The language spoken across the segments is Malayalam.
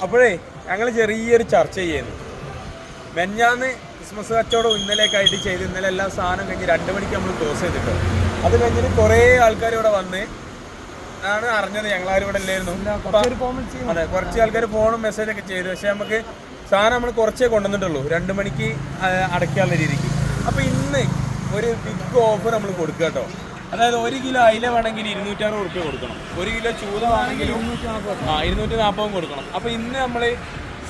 അപ്പോഴേ ഞങ്ങൾ ചെറിയൊരു ചർച്ച ചെയ്യുന്നു. മെഞ്ഞാന്ന് ക്രിസ്മസ് കച്ചവടം ഇന്നലേക്കായിട്ട് ചെയ്ത് ഇന്നലെ എല്ലാ സാധനം കഴിഞ്ഞ് 2 മണിക്ക് നമ്മൾ ക്ലോസ് ചെയ്തിട്ടോ. അത് കഴിഞ്ഞിട്ട് കുറേ ആൾക്കാർ ഇവിടെ വന്ന് ആണ് അറിഞ്ഞത്. ഞങ്ങളാരും ഇവിടെ ഇല്ലായിരുന്നു. അതെ, കുറച്ച് ആൾക്കാർ ഫോണും മെസ്സേജൊക്കെ ചെയ്തു. പക്ഷെ നമുക്ക് സാധനം നമ്മൾ കുറച്ചേ കൊണ്ടുവന്നിട്ടുള്ളൂ, 2 മണിക്ക് അടയ്ക്കാനുള്ള രീതിക്ക്. അപ്പോൾ ഇന്ന് ഒരു ബിഗ് ഓഫർ നമ്മൾ കൊടുക്കുക കേട്ടോ. അതായത് 1 കിലോ അയില വേണമെങ്കിൽ 260 റുപ്യ കൊടുക്കണം, 1 കിലോ ചൂത വേണമെങ്കിൽ 240 കൊടുക്കണം. അപ്പോൾ ഇന്ന് നമ്മൾ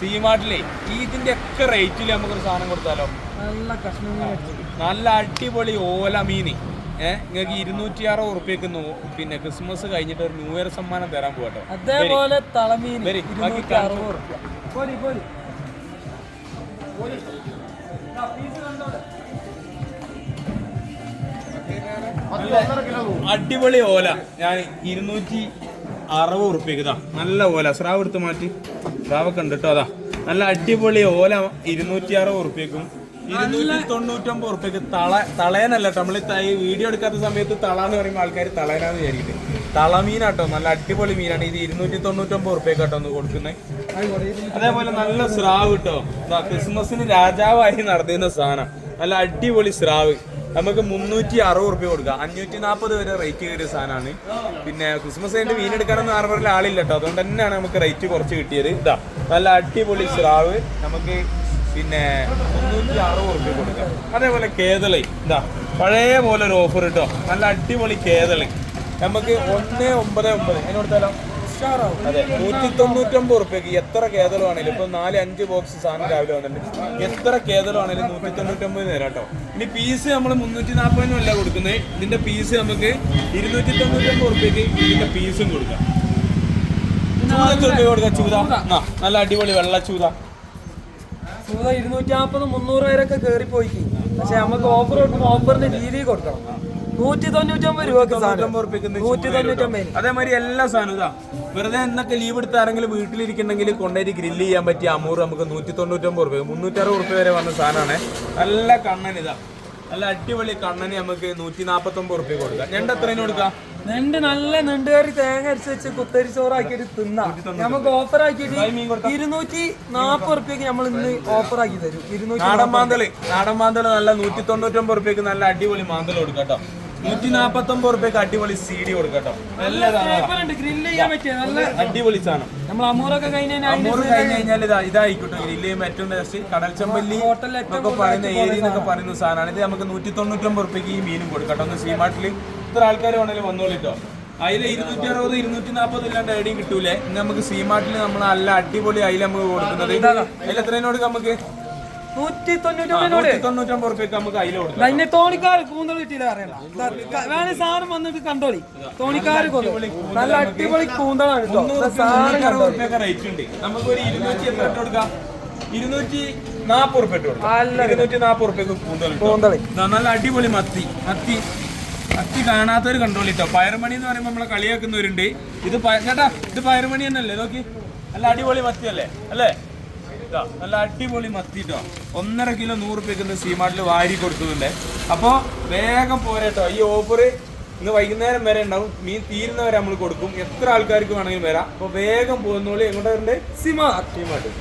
സീമാർട്ടിലെ ഇതിൻ്റെ ഒക്കെ റേറ്റിൽ നമുക്കൊരു സാധനം കൊടുത്താലോ? നല്ല അടിപൊളി ഓല മീൻ നിങ്ങൾക്ക് 260 റുപ്യക്ക് പിന്നെ ക്രിസ്മസ് കഴിഞ്ഞിട്ട് ഒരു ന്യൂ ഇയർ സമ്മാനം തരാൻ പോകട്ടോ. അതേപോലെ അടിപൊളി ഓല ഞാൻ 260 റുപ്യക്ക് ഇതാ. നല്ല ഓല സ്രാവ് എടുത്ത് മാറ്റി, സ്രാവൊക്കെ ഉണ്ട് കേട്ടോ. അതാ നല്ല അടിപൊളി ഓല 260 റുപ്യക്കും 299 റുപ്യക്ക്. തളയനല്ല കേട്ടോ, നമ്മൾ ഈ വീഡിയോ എടുക്കാത്ത സമയത്ത് തളാന്ന് പറയുമ്പോൾ ആൾക്കാർ തളയനാന്ന് വിചാരിക്കുന്നത്. തളമീനാട്ടോ, നല്ല അടിപൊളി മീനാണ്. ഇത് 299 റുപ്യക്ക് കേട്ടോ ഒന്ന് കൊടുക്കുന്നത്. അതേപോലെ നല്ല സ്രാവ് കേട്ടോ. ക്രിസ്മസിന് രാജാവായി നടത്തുന്ന സാധനം, നല്ല അടിപൊളി സ്രാവ് നമുക്ക് 360 റുപ്യ കൊടുക്കാം. 540 വരെ റേറ്റ് കയറിയ സാധനമാണ്. പിന്നെ ക്രിസ്മസ് കഴിഞ്ഞ് മീൻ എടുക്കാനൊന്നും ആർവറിൽ ആളില്ല കേട്ടോ, അതുകൊണ്ട് തന്നെയാണ് നമുക്ക് റേറ്റ് കുറച്ച് കിട്ടിയത്. ഇതാ നല്ല അടിപൊളി സ്രാവ് നമുക്ക് പിന്നെ 360 റുപ്യ കൊടുക്കാം. അതേപോലെ കേതളി ഇതാ പഴയ പോലെ ഒരു ഓഫർ കേട്ടോ. നല്ല അടിപൊളി കേതളി നമുക്ക് 199 അതിന് കൊടുത്താലോ? അതെ, 199 റുപ്യക്ക് എത്ര കേതളമാണേലും. ഇപ്പൊ 4-5 ബോക്സ് സാധനം രാവിലെ വന്നിട്ടുണ്ട്. എത്ര കേതളമാണേലും 199 തരാം കേട്ടോ. ഇനി പീസ് നമ്മൾ 340 അല്ല കൊടുക്കുന്നത്. ഇതിന്റെ പീസ് നമുക്ക് 299 റുപ്യക്ക് ഇതിന്റെ പീസും കൊടുക്കാം. കൊടുക്കാം ചൂത, നല്ല അടിപൊളി വെള്ള ചൂത. 250-300 വരെയൊക്കെ കയറിപ്പോയി. പക്ഷെ നമുക്ക് ഓഫർ കൊടുക്കുമ്പോൾ ഓഫറിന്റെ രീതി കൊടുക്കണം. 199 രൂപക്ക് 199. അതേമാതിരി എല്ലാ സാധനവും ഇതാ. വെറുതെ എന്നൊക്കെ ലീവ് എടുത്ത് ആരെങ്കിലും വീട്ടിലിരിക്കുന്നെങ്കിൽ കൊണ്ടുപോയി ഗ്രില്ല് ചെയ്യാൻ പറ്റിയ അമൂർ നമുക്ക് 199 റുപ്യ, 360 റുപ്യ വരെ വന്ന സാധനമാണ്. നല്ല കണ്ണൻ ഇതാ, നല്ല അടിപൊളി കണ്ണന് നമുക്ക് 149 റുപ്യ കൊടുക്കാം. ഞണ്ട് എത്രയും കൊടുക്കാം? നെണ്ട് നല്ല നെണ്ടുകറി തേങ്ങ അരച്ച് വെച്ച് കുത്തരി ചോറാക്കിയിട്ട് തിന്നാം. നമുക്ക് ഓഫർ ആക്കിയിട്ട് 240 റുപ്യക്ക് നമ്മൾ ഇന്ന് ഓഫർ ആക്കി തരും. നാടൻ മാന്തള് നല്ല 199 റുപ്യക്ക് നല്ല അടിപൊളി മാന്തൽ കൊടുക്കാം കേട്ടോ. 149 റുപ്യക്ക് അടിപൊളി CD കൊടുക്കട്ടോ. ഗ്രില്ല് ചെയ്യാൻ പറ്റിയ നല്ല അടിപൊളി സാധനം. നമ്മൾ അമൂറൊക്കെ കഴിഞ്ഞാൽ ഇതായിക്കോട്ടെ ഗ്രില്ല് ചെയ്യുമ്പോൾ ഏറ്റവും ബെസ്റ്റ്. കടൽ ചെമ്പല്ലി എന്നൊക്കെ പറയുന്ന ഏരിയ എന്നൊക്കെ പറയുന്ന സാധനമാണ്. ഇത് നമുക്ക് 199 റുപ്യക്ക് ഈ മീനും കൊടുക്കട്ടോ. ഒന്ന് സീമാർട്ടിൽ ഇത്ര ആൾക്കാർ വേണമെങ്കിലും വന്നോളിട്ടോ. അതിൽ 260 240 ഇല്ലാണ്ട് എവിടെയും കിട്ടൂലേ. ഇന്ന് നമുക്ക് സീമാർട്ടിൽ നമ്മൾ നല്ല അടിപൊളി അതിൽ നമുക്ക് കൊടുക്കുന്നത്. അതിൽ എത്രയും കൊടുക്കാം? നമുക്ക് 199 റുപ്യക്ക് നമുക്ക് അതിൽ കൊടുക്കാം. തോണിക്കാർ കൂന്തൽ കിട്ടിയില്ല അറിയണം. വേണേ സാധനം വന്നിട്ട് കണ്ടോളി. തോണിക്കാർ നല്ല അടിപൊളി കൂന്തലാണ്. 360 റുപ്യൊക്കെ റേറ്റ് ഉണ്ട്. നമുക്ക് ഒരു 200 എത്ര ഇട്ട് കൊടുക്കാം? 240 റുപ്യ ഇട്ട് കൊടുക്കാം. 240 റുപ്യക്ക് കൂന്തൽ. നല്ല അടിപൊളി മത്തി കാണാത്തവർ കണ്ടോളിട്ടോ. പയറുമണി എന്ന് പറയുമ്പോൾ നമ്മളെ കളിയാക്കുന്നവരുണ്ട്. ഇത് ചേട്ടാ ഇത് പയറുമണി തന്നെയല്ലേ? നോക്കി നല്ല അടിപൊളി മത്തി അല്ലേ? നല്ല അടിപൊളി മത്തിട്ടോ. 1.5 കിലോ 100 റുപ്യക്ക് സീമാർട്ടിൽ വാരി കൊടുക്കുന്നുണ്ട്. അപ്പോൾ വേഗം പോരട്ടോ. ഈ ഓഫർ ഇന്ന് വൈകുന്നേരം വരെ ഉണ്ടാവും. മീൻ തീരുന്നവരെ നമ്മൾ കൊടുക്കും. എത്ര ആൾക്കാർക്ക് വേണമെങ്കിലും വരാം. അപ്പോൾ വേഗം പോകുന്നോളി. എങ്ങോട്ടാ വരണ്ടേ? സീമാർട്ട്.